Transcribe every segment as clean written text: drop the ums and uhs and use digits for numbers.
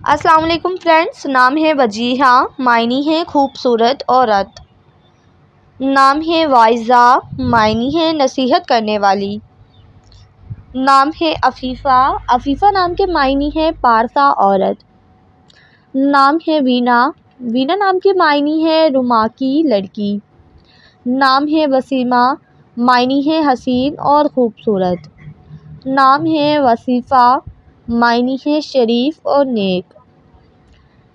السلام علیکم فرینڈس، نام ہے وجیہہ، معنی ہے خوبصورت عورت۔ نام ہے واعظہ، معنی ہے نصیحت کرنے والی۔ نام ہے عفیفہ، عفیفہ نام کے معنی ہے پارسا عورت۔ نام ہے وینا، وینا نام کے معنی ہے رُماکی لڑکی۔ نام ہے وسیمہ، معنی ہے حسین اور خوبصورت۔ نام ہے وصیفہ، معنی ہے شریف اور نیک۔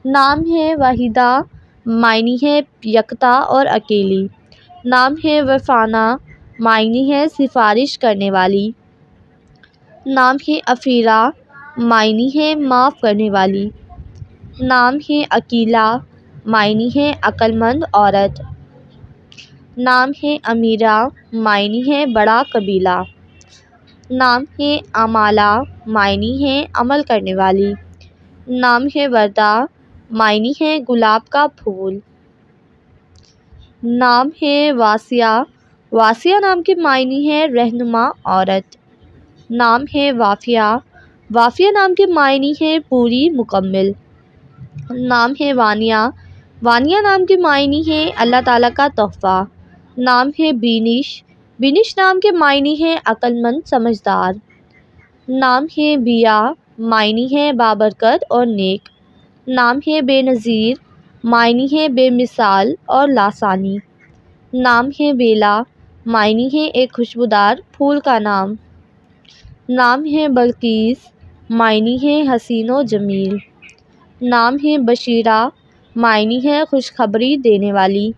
نام ہے واحدہ، معنی ہے یکتا اور اکیلی۔ نام ہے وفانہ، معنی ہے سفارش کرنے والی۔ نام ہے عفیرہ، معنی ہے معاف کرنے والی۔ نام ہے عقیلہ، معنی ہے عقل مند عورت۔ نام ہے امیرہ، معنی ہے بڑا قبیلہ۔ نام ہے آمالہ، معنی ہے عمل کرنے والی۔ نام ہے وردہ، معنی ہے گلاب کا پھول۔ نام ہے واسعہ، واسعہ نام کے معنی ہے رہنما عورت۔ نام ہے وافیہ، وافیہ نام کے معنی ہے پوری مکمل۔ نام ہے وانیہ، وانیہ نام کے معنی ہے اللہ تعالیٰ کا تحفہ۔ نام ہے بینش، بینش نام کے معنی ہے عقل مند سمجھدار۔ نام ہے بیہ، معنی ہے بابرکت اور نیک۔ نام ہے بے نظیر، معنی ہے بے مثال اور لاسانی۔ نام ہے بیلا، معنی ہے ایک خوشبودار پھول کا نام۔ نام ہے بلقیس، معنی ہے حسین و جمیل۔ نام ہے بشیرہ، معنی ہے خوشخبری دینے والی۔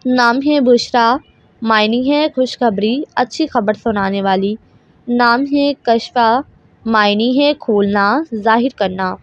نام ہے بشریٰ، معنی ہے خوشخبری، اچھی خبر سنانے والی۔ نام ہے کشفیٰ، معنی ہے کھولنا، ظاہر کرنا۔